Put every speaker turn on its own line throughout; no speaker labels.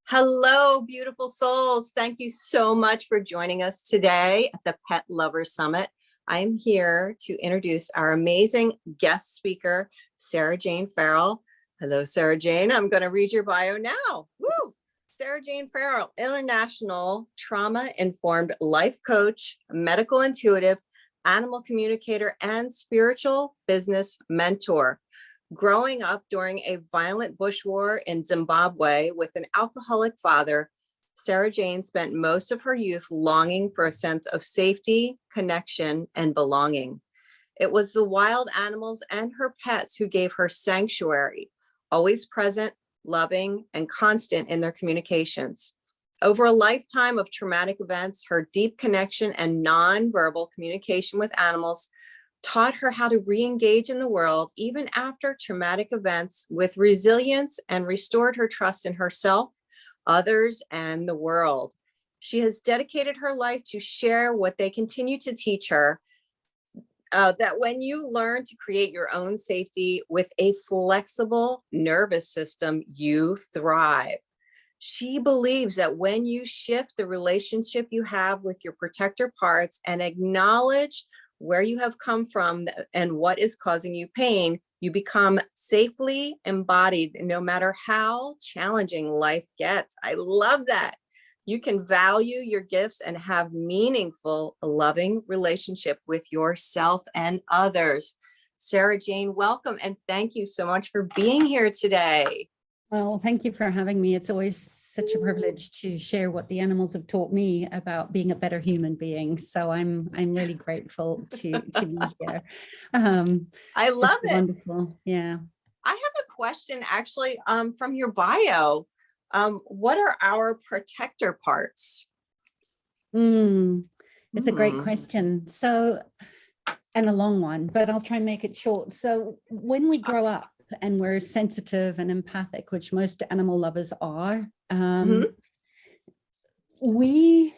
Hello, beautiful souls. Thank you so much for joining us today at the Pet Lovers Summit. I am here to introduce our amazing guest speaker, Sarah Jane Farrell. Hello, Sarah Jane. I'm going to read your bio now. Woo! Sarah Jane Farrell, international trauma-informed life coach, medical intuitive, animal communicator, and spiritual business mentor. Growing up during a violent bush war in Zimbabwe with an alcoholic father, Sarah Jane spent most of her youth longing for a sense of safety, connection, and belonging. It was the wild animals and her pets who gave her sanctuary, always present, loving, and constant in their communications. Over a lifetime of traumatic events, her deep connection and nonverbal communication with animals taught her how to re-engage in the world, even after traumatic events, with resilience, and restored her trust in herself, others, and the world. She has dedicated her life to share what they continue to teach her, that when you learn to create your own safety with a flexible nervous system, you thrive. She believes that when you shift the relationship you have with your protector parts and acknowledge where you have come from and what is causing you pain, you become safely embodied no matter how challenging life gets. I love that. You can value your gifts and have meaningful, loving relationship with yourself and others. Sarah Jane, welcome, and thank you so much for being here today.
Well, thank you for having me. It's always such a privilege to share what the animals have taught me about being a better human being. So I'm really grateful to be here.
I love it.
Wonderful. Yeah.
I have a question actually from your bio. What are our protector parts?
It's a great question. So, and a long one, but I'll try and make it short. So when we grow up, and we're sensitive and empathic, which most animal lovers are. If we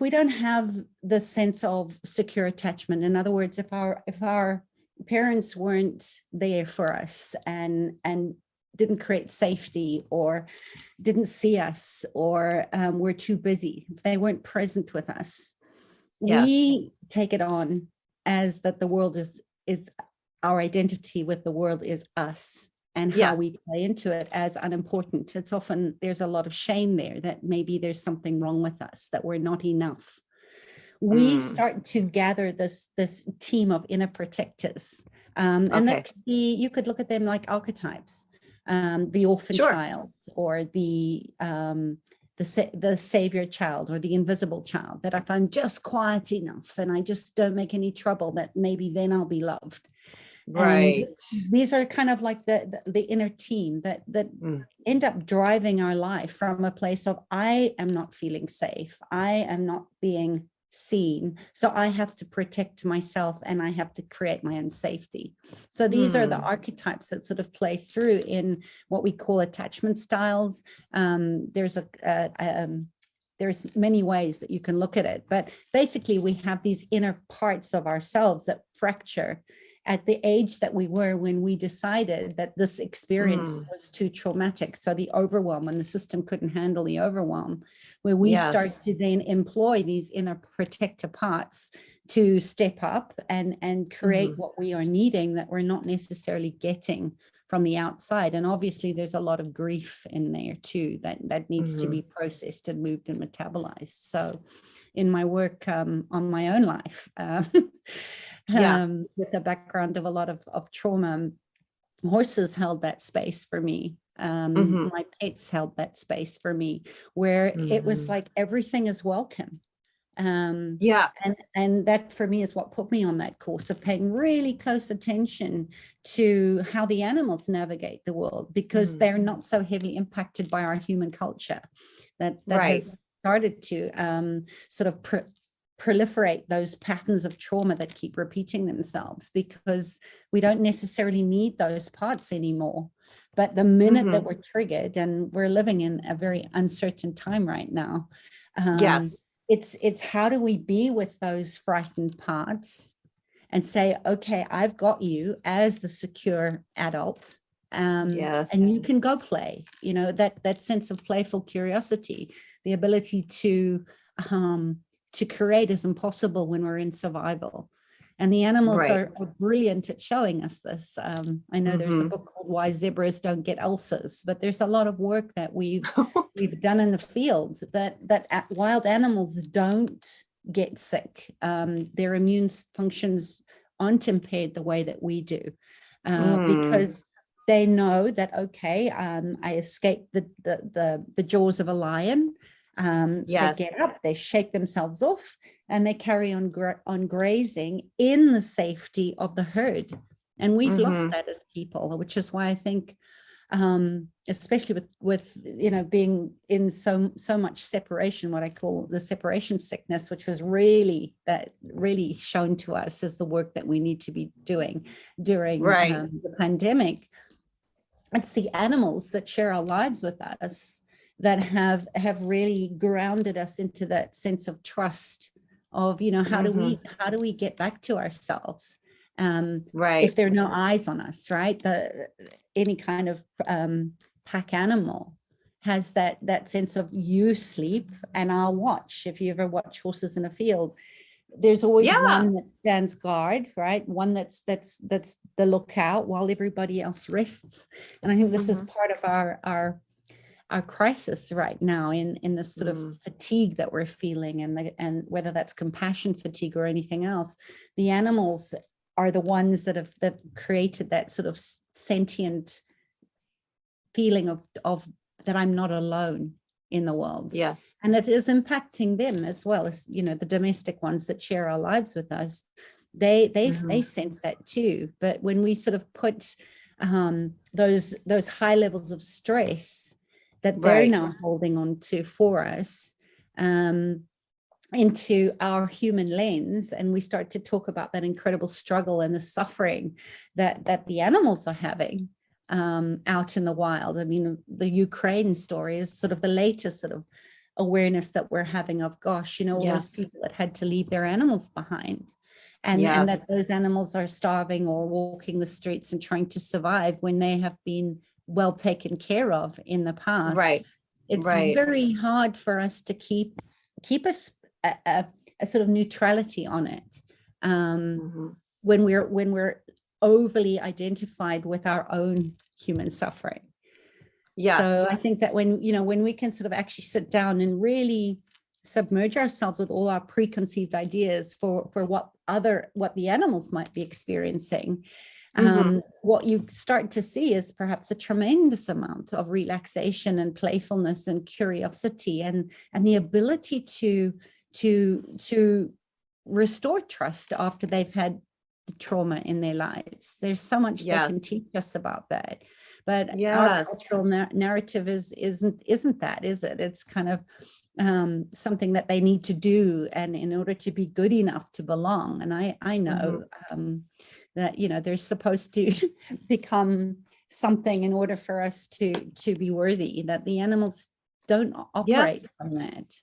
don't have the sense of secure attachment, in other words, if our parents weren't there for us and didn't create safety, or didn't see us, or were too busy, if they weren't present with us, yes, we take it on as that the world is our identity with the world is us, and how we play into it as unimportant. It's often, there's a lot of shame there that maybe there's something wrong with us, that we're not enough. We start to gather this team of inner protectors. And that could be, you could look at them like archetypes, the orphan child, or the savior child, or the invisible child, that if I'm just quiet enough and I just don't make any trouble, that maybe then I'll be loved. Right. And these are kind of like the inner team that end up driving our life from a place of, I am not feeling safe, I am not being seen, so I have to protect myself and I have to create my own safety. So these are the archetypes that sort of play through in what we call attachment styles. There's many ways that you can look at it, but basically we have these inner parts of ourselves that fracture at the age that we were when we decided that this experience was too traumatic. So the overwhelm, and the system couldn't handle the overwhelm, where we start to then employ these inner protector parts to step up and create what we are needing that we're not necessarily getting from the outside. And obviously there's a lot of grief in there too, that needs to be processed and moved and metabolized. So in my work on my own life, with a background of a lot of trauma, horses held that space for me. My pets held that space for me, where it was like everything is welcome. And that for me is what put me on that course of paying really close attention to how the animals navigate the world, because they're not so heavily impacted by our human culture that has started to sort of proliferate those patterns of trauma that keep repeating themselves, because we don't necessarily need those parts anymore. But the minute that we're triggered, and we're living in a very uncertain time right now, it's how do we be with those frightened parts and say, okay, I've got you as the secure adult,
Yes.
And you can go play, that sense of playful curiosity, the ability to create is impossible when we're in survival. And the animals
Right.
are brilliant at showing us this. I know there's a book called Why Zebras Don't Get Ulcers, but there's a lot of work that we've done in the fields that wild animals don't get sick. Their immune functions aren't impaired the way that we do, because they know that, okay, I escaped the jaws of a lion.
Yes.
They get up, they shake themselves off, and they carry on grazing in the safety of the herd. And we've lost that as people, which is why I think, especially with being in so much separation, what I call the separation sickness, which was really shown to us as the work that we need to be doing during the pandemic. It's the animals that share our lives with us that have really grounded us into that sense of trust of, how do we get back to ourselves? If there are no eyes on us, right? Any kind of pack animal has that sense of, you sleep and I'll watch. If you ever watch horses in a field, there's always one that stands guard, right? One that's the lookout while everybody else rests. And I think this is part of our crisis right now in this sort of fatigue that we're feeling, and whether that's compassion fatigue or anything else. The animals are the ones that have created that sort of sentient feeling of that I'm not alone in the world.
Yes.
And it is impacting them as well as, the domestic ones that share our lives with us. They sense that too. But when we sort of put those high levels of stress that they're now holding on to for us into our human lens, and we start to talk about that incredible struggle and the suffering that the animals are having out in the wild. I mean, the Ukraine story is sort of the latest sort of awareness that we're having of, gosh, all those people that had to leave their animals behind, and that those animals are starving or walking the streets and trying to survive when they have been well taken care of in the past.
Right.
It's very hard for us to keep a sort of neutrality on it when we're overly identified with our own human suffering. Yes. So I think that when we can sort of actually sit down and really submerge ourselves with all our preconceived ideas for what the animals might be experiencing, what you start to see is perhaps a tremendous amount of relaxation and playfulness and curiosity and the ability to restore trust after they've had the trauma in their lives. There's so much they can teach us about that. But our cultural narrative isn't that, is it? It's kind of something that they need to do, and in order to be good enough to belong. And I know that they're supposed to become something in order for us to be worthy. That the animals don't operate from that.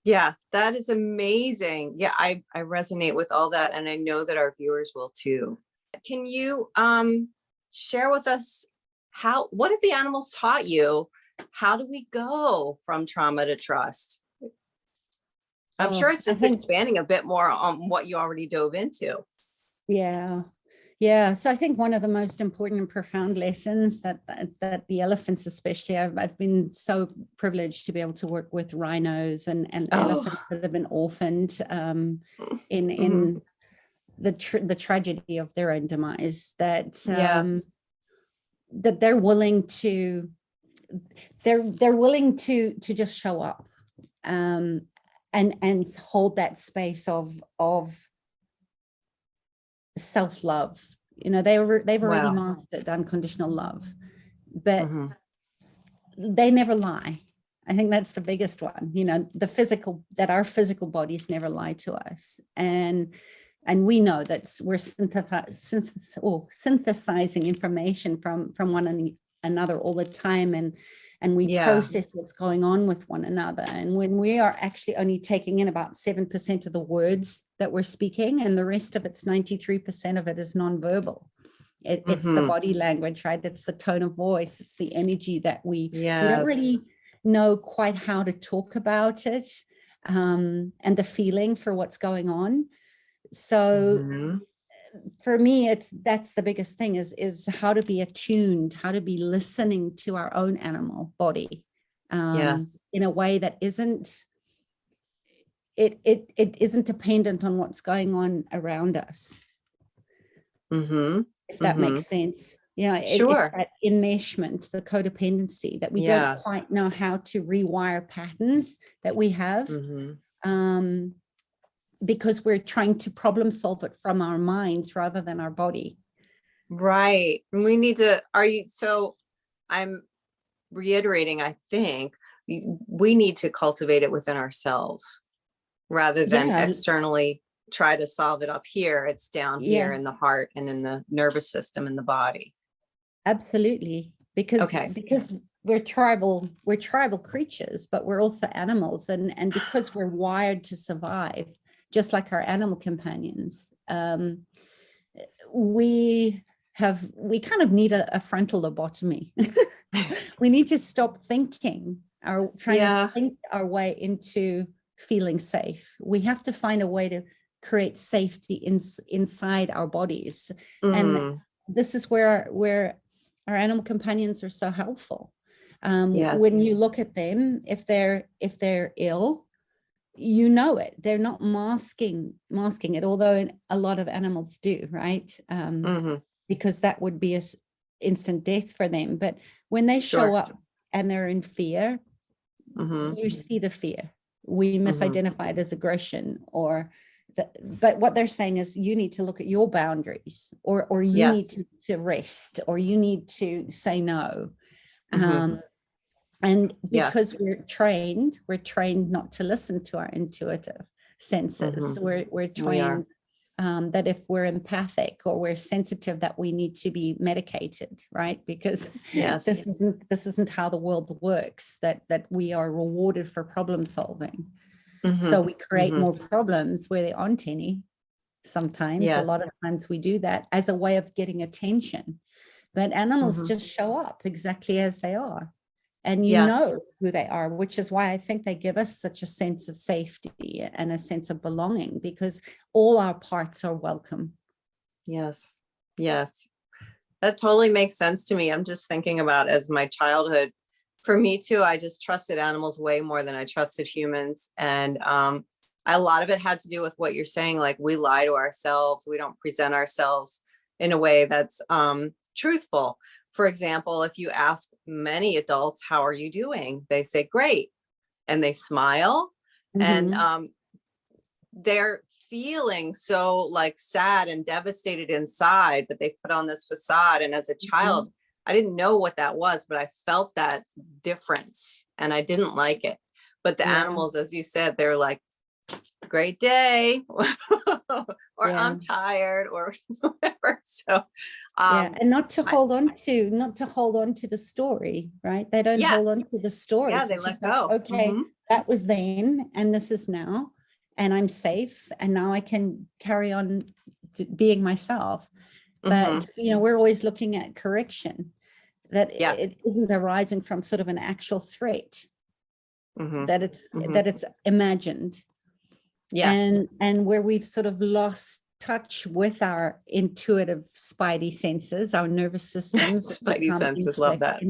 Yeah, that is amazing. Yeah, I resonate with all that, and I know that our viewers will too. Can you share with us what have the animals taught you? How do we go from trauma to trust? I'm sure it's just expanding a bit more on what you already dove into.
Yeah. So I think one of the most important and profound lessons that the elephants, especially, I've been so privileged to be able to work with rhinos and elephants that have been orphaned in the tragedy of their own demise. That that they're willing to just show up and hold that space of self-love. They've already mastered unconditional love, but they never lie. I think that's the biggest one. Our physical bodies never lie to us, and we know that we're synthesizing information from one another all the time, and we process what's going on with one another. And when we are actually only taking in about 7% of the words that we're speaking, and the rest of it's 93% of it is nonverbal It's the body language, right? It's the tone of voice. It's the energy that we don't really know quite how to talk about it, and the feeling for what's going on. So for me, that's the biggest thing is how to be attuned, how to be listening to our own animal body, in a way that isn't dependent on what's going on around us. If that makes sense. It's that enmeshment, the codependency, that we don't quite know how to rewire patterns that we have, because we're trying to problem solve it from our minds rather than our body.
Right. We need to, so I'm reiterating, I think we need to cultivate it within ourselves rather than externally try to solve it up here. It's down here in the heart and in the nervous system in the body.
Absolutely. Because we're tribal creatures, but we're also animals. And because we're wired to survive, just like our animal companions, we kind of need a frontal lobotomy. We need to stop trying to think our way into feeling safe. We have to find a way to create safety inside our bodies. And this is where our animal companions are so helpful. When you look at them, if they're ill, you know it. They're not masking it, although a lot of animals do, right? Because that would be an instant death for them. But when they show up and they're in fear, you see the fear. We misidentify it as aggression, but what they're saying is you need to look at your boundaries, or you need to rest, or you need to say no. And because we're trained not to listen to our intuitive senses. We're trained that if we're empathic or we're sensitive, that we need to be medicated, right? Because this isn't how the world works, that we are rewarded for problem solving. So we create more problems where there aren't any. Sometimes, a lot of times we do that as a way of getting attention. But animals just show up exactly as they are. And you know who they are, which is why I think they give us such a sense of safety and a sense of belonging, because all our parts are welcome. Yes.
That totally makes sense to me. I'm just thinking about as my childhood. For me too, I just trusted animals way more than I trusted humans. And a lot of it had to do with what you're saying, like we lie to ourselves. We don't present ourselves in a way that's truthful. For example, if you ask many adults, how are you doing? They say, great. And they smile. And they're feeling so like sad and devastated inside, but they put on this facade. And as a child, I didn't know what that was, but I felt that difference and I didn't like it. But the animals, as you said, they're like, great day, or I'm tired, or whatever. So
and not to hold on to the story, right? They don't hold on to the story.
They let go.
Like, okay, that was then and this is now, and I'm safe, and now I can carry on being myself. But we're always looking at correction, that it isn't arising from sort of an actual threat, that it's imagined. And where we've sort of lost touch with our intuitive spidey senses, our nervous systems.
Spidey senses, love that.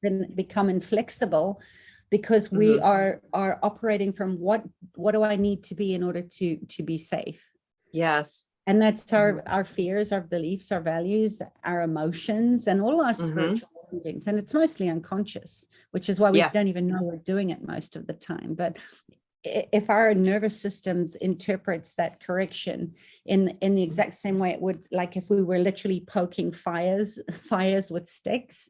Then become inflexible, because we are operating from what do I need to be in order to be safe?
Yes.
And that's our fears, our beliefs, our values, our emotions, and all our spiritual things. And it's mostly unconscious, which is why we don't even know we're doing it most of the time. But if our nervous systems interprets that correction in the exact same way it would, like if we were literally poking fires with sticks,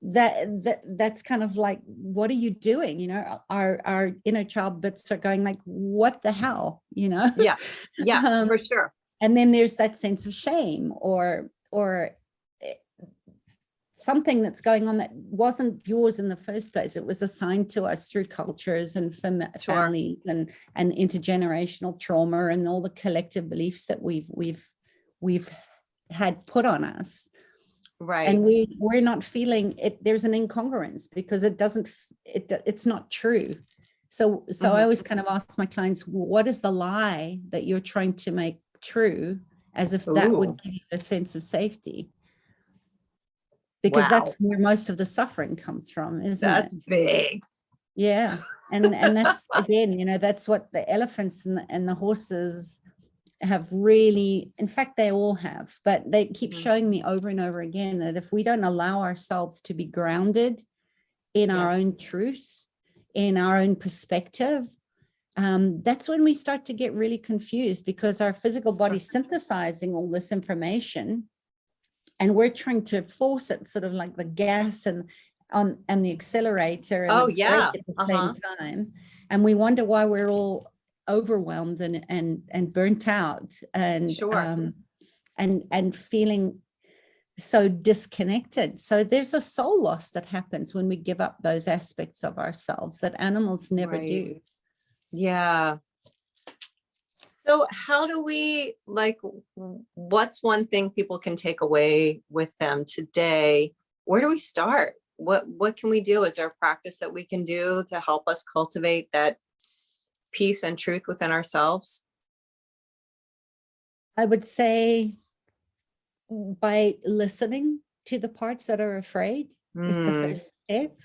that's kind of like, what are you doing? Our inner child bits are going like, what the hell,
for sure.
And then there's that sense of shame or something that's going on that wasn't yours in the first place. It was assigned to us through cultures and families and intergenerational trauma and all the collective beliefs that we've had put on us.
Right.
And we're not feeling it. There's an incongruence because it's not true. So I always kind of ask my clients, what is the lie that you're trying to make true, as if that would give you a sense of safety? Because that's where most of the suffering comes from, isn't it?
That's big.
Yeah. And that's, again, that's what the elephants and the horses have really, in fact, they all have, but they keep showing me over and over again that if we don't allow ourselves to be grounded in our own truth, in our own perspective, that's when we start to get really confused, because our physical body synthesizing all this information, and we're trying to force it, sort of like the gas and the accelerator and the brake at the same time. And we wonder why we're all overwhelmed and burnt out and and feeling so disconnected. So there's a soul loss that happens when we give up those aspects of ourselves that animals never do.
Yeah. So how do we, what's one thing people can take away with them today? Where do we start? What can we do? Is there a practice that we can do to help us cultivate that peace and truth within ourselves?
I would say by listening to the parts that are afraid is the first step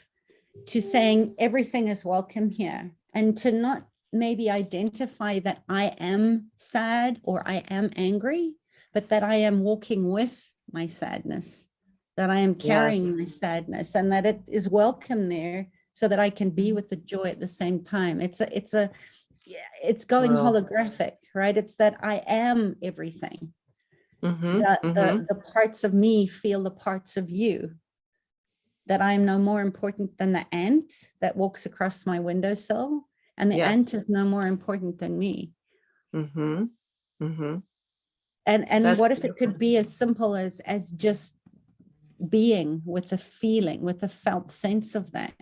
to saying everything is welcome here, and to not maybe identify that I am sad or I am angry, but that I am walking with my sadness, that I am carrying my sadness, and that it is welcome there so that I can be with the joy at the same time. It's going holographic, right? It's that I am everything. The parts of me feel the parts of you, that I am no more important than the ant that walks across my windowsill, and the ant is no more important than me. And what if it could be as simple as just being with the feeling, with the felt sense of that?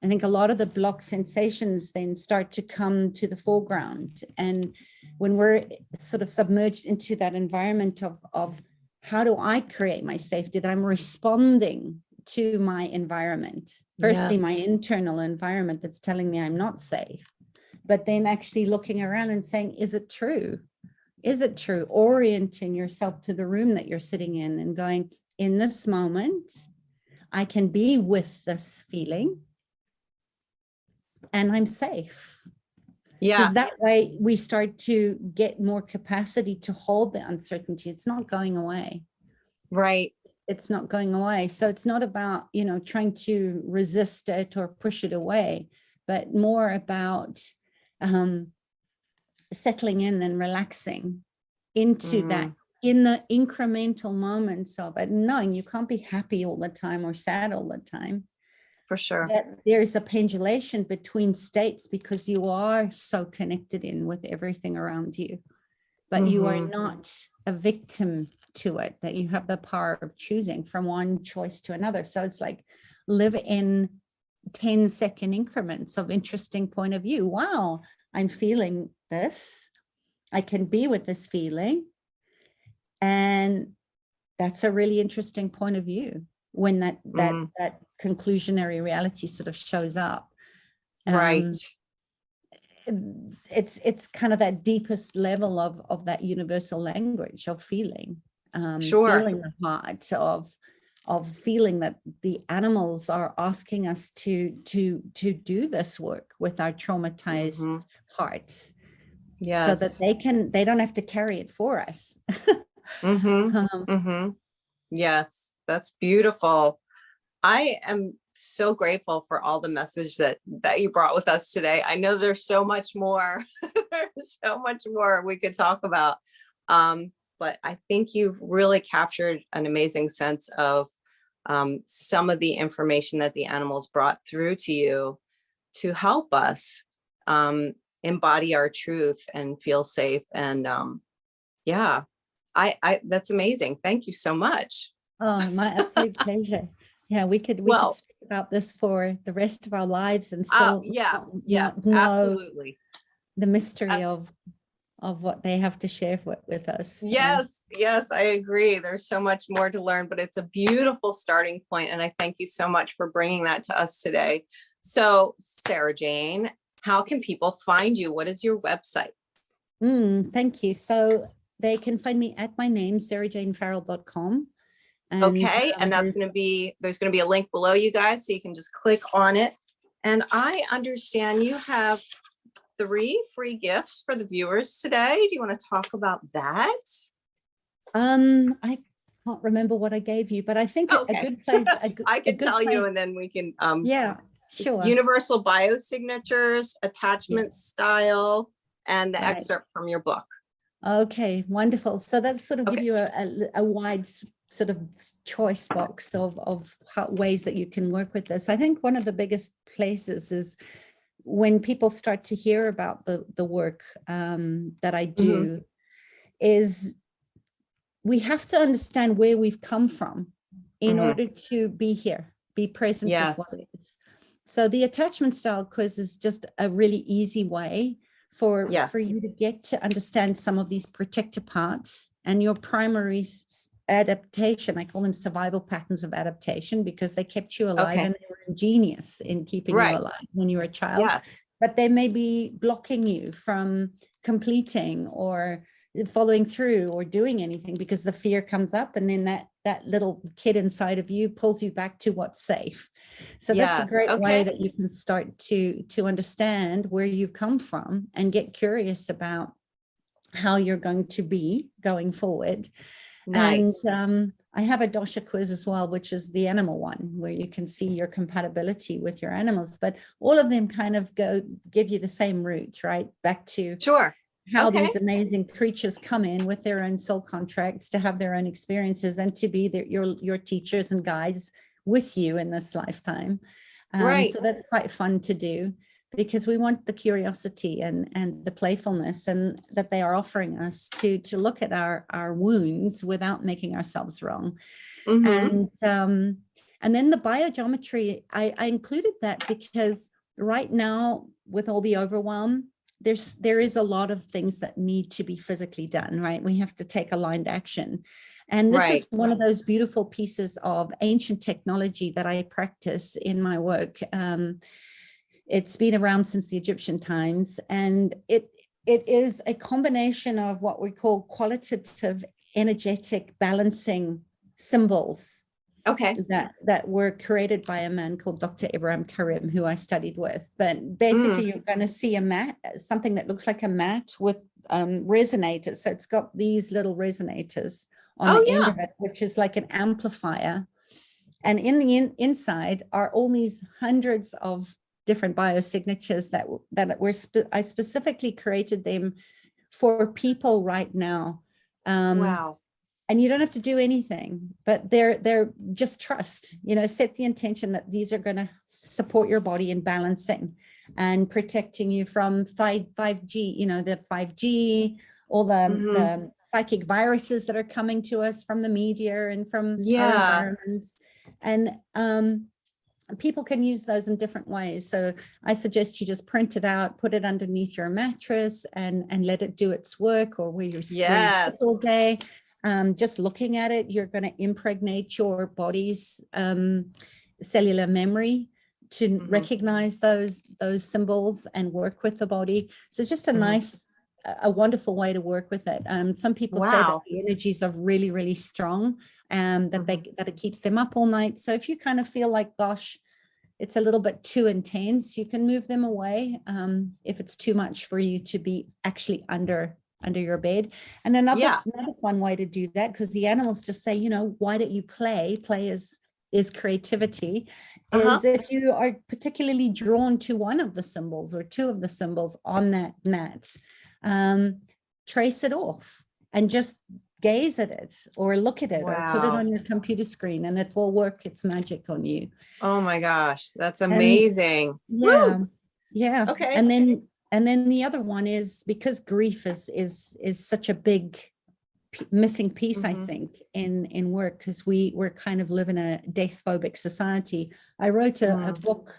I think a lot of the blocked sensations then start to come to the foreground. And when we're sort of submerged into that environment of how do I create my safety, that I'm responding to my environment, firstly, my internal environment that's telling me I'm not safe, but then actually looking around and saying, is it true? Is it true? Orienting yourself to the room that you're sitting in and going, in this moment, I can be with this feeling and I'm safe. Because that way we start to get more capacity to hold the uncertainty. It's not going away.
Right.
It's not going away. So it's not about, trying to resist it or push it away, but more about settling in and relaxing into that, in the incremental moments of it, knowing you can't be happy all the time or sad all the time.
For sure.
That there is a pendulation between states, because you are so connected in with everything around you, but you are not a victim to it, that you have the power of choosing from one choice to another. So it's like live in 10-second increments of interesting point of view. Wow, I'm feeling this. I can be with this feeling. And that's a really interesting point of view when that conclusionary reality sort of shows up.
Right.
It's kind of that deepest level of that universal language of feeling. Feeling the heart of feeling that the animals are asking us to do this work with our traumatized hearts. So that they don't have to carry it for us.
Yes, that's beautiful. I am so grateful for all the message that you brought with us today. I know there's so much more. There's so much more we could talk about. But I think you've really captured an amazing sense of some of the information that the animals brought through to you to help us embody our truth and feel safe. And that's amazing. Thank you so much.
Oh, my absolute pleasure. Yeah, we could speak about this for the rest of our lives and still
absolutely.
know the mystery of of what they have to share with us.
Yes, yes, I agree. There's so much more to learn, but it's a beautiful starting point, and I thank you so much for bringing that to us today. So, Sarah Jane, how can people find you? What is your website?
Thank you. So they can find me at my name, sarahjanefarrell.com.
Okay, and there's going to be a link below, you guys, so you can just click on it. And I understand you have 3 free gifts for the viewers today. Do you want to talk about that?
I can't remember what I gave you, but I think a good place.
I can tell you, and then we can.
Yeah, sure.
Universal biosignatures, attachment style, and the excerpt from your book.
Okay, wonderful. So that sort of give you a wide sort of choice box of ways that you can work with this. I think one of the biggest places is when people start to hear about the work that I do, is we have to understand where we've come from in order to be here, be present with what it is. So the attachment style quiz is just a really easy way for you to get to understand some of these protector parts and your primary adaptation. I call them survival patterns of adaptation because they kept you alive and they were ingenious in keeping you alive when you were a child. But they may be blocking you from completing or following through or doing anything because the fear comes up, and then that little kid inside of you pulls you back to what's safe. So that's a great way that you can start to understand where you've come from and get curious about how you're going to be going forward. Nice. And I have a dosha quiz as well, which is the animal one, where you can see your compatibility with your animals. But all of them kind of give you the same route, right? Back to how these amazing creatures come in with their own soul contracts to have their own experiences and to be your teachers and guides with you in this lifetime. So that's quite fun to do because we want the curiosity and the playfulness and that they are offering us to look at our wounds without making ourselves wrong. And then the biogeometry, I included that because right now with all the overwhelm, there is a lot of things that need to be physically done, right? We have to take aligned action. And this is one of those beautiful pieces of ancient technology that I practice in my work. It's been around since the Egyptian times, and it is a combination of what we call qualitative, energetic, balancing symbols. That were created by a man called Dr. Ibrahim Karim, who I studied with. But basically, you're going to see a mat, something that looks like a mat with resonators. So it's got these little resonators on the end of it, which is like an amplifier. And in the inside are all these hundreds of different biosignatures that I specifically created them for people right now. And you don't have to do anything, but they're just trust, set the intention that these are going to support your body in balancing and protecting you from 5G, the 5G, all the psychic viruses that are coming to us from the media and from our environments. And people can use those in different ways. So I suggest you just print it out, put it underneath your mattress and let it do its work, or where you're all day. Just looking at it, you're going to impregnate your body's cellular memory to recognize those symbols and work with the body. So it's just a wonderful way to work with it. Some people say that the energies are really, really strong, that it keeps them up all night. So if you kind of feel like, gosh, it's a little bit too intense, you can move them away if it's too much for you to be actually under your bed. And another fun way to do that, because the animals just say, why don't you play is creativity, is if you are particularly drawn to one of the symbols or two of the symbols on that mat, trace it off and just gaze at it or look at it or put it on your computer screen, and it will work its magic on you.
Oh my gosh, that's amazing.
Yeah. Okay. And then the other one is, because grief is such a big missing piece, I think, in work, because we're kind of live in a death phobic society. I wrote a book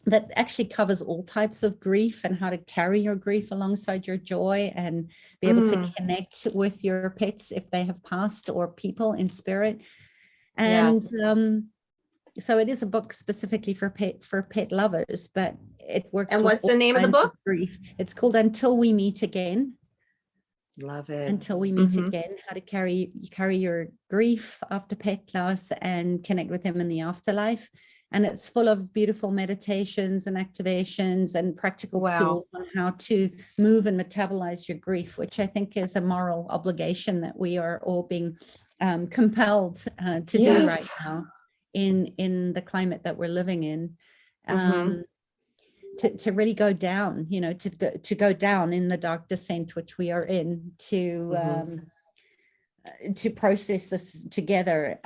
that actually covers all types of grief and how to carry your grief alongside your joy and be able to connect with your pets if they have passed, or people in spirit. And so it is a book specifically for pet lovers, but it works.
And
with
what's
all
the name of the
kinds
book?
Grief. It's called Until We Meet Again.
Love it.
Until We Meet Again, how to carry your grief after pet loss and connect with them in the afterlife. And it's full of beautiful meditations and activations and practical tools on how to move and metabolize your grief, which I think is a moral obligation that we are all being compelled to do right now in the climate that we're living in. To really go down, to go down in the dark descent which we are in, to process this together,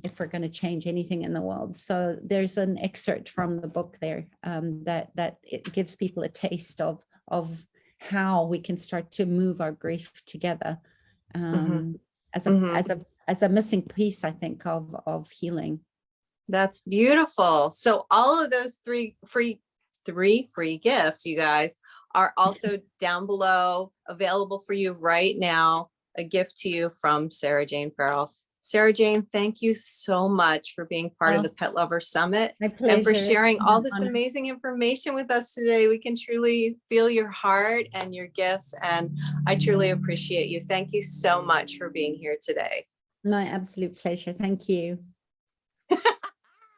if we're going to change anything in the world. So there's an excerpt from the book there that it gives people a taste of how we can start to move our grief together, as a missing piece, I think, of healing.
That's beautiful. So all of those three free gifts, you guys, are also down below, available for you right now. A gift to you from Sarah Jane Farrell. Sarah Jane, thank you so much for being part of the Pet Lover Summit and for sharing all this amazing information with us today. We can truly feel your heart and your gifts, and I truly appreciate you. Thank you so much for being here today.
My absolute pleasure. Thank you.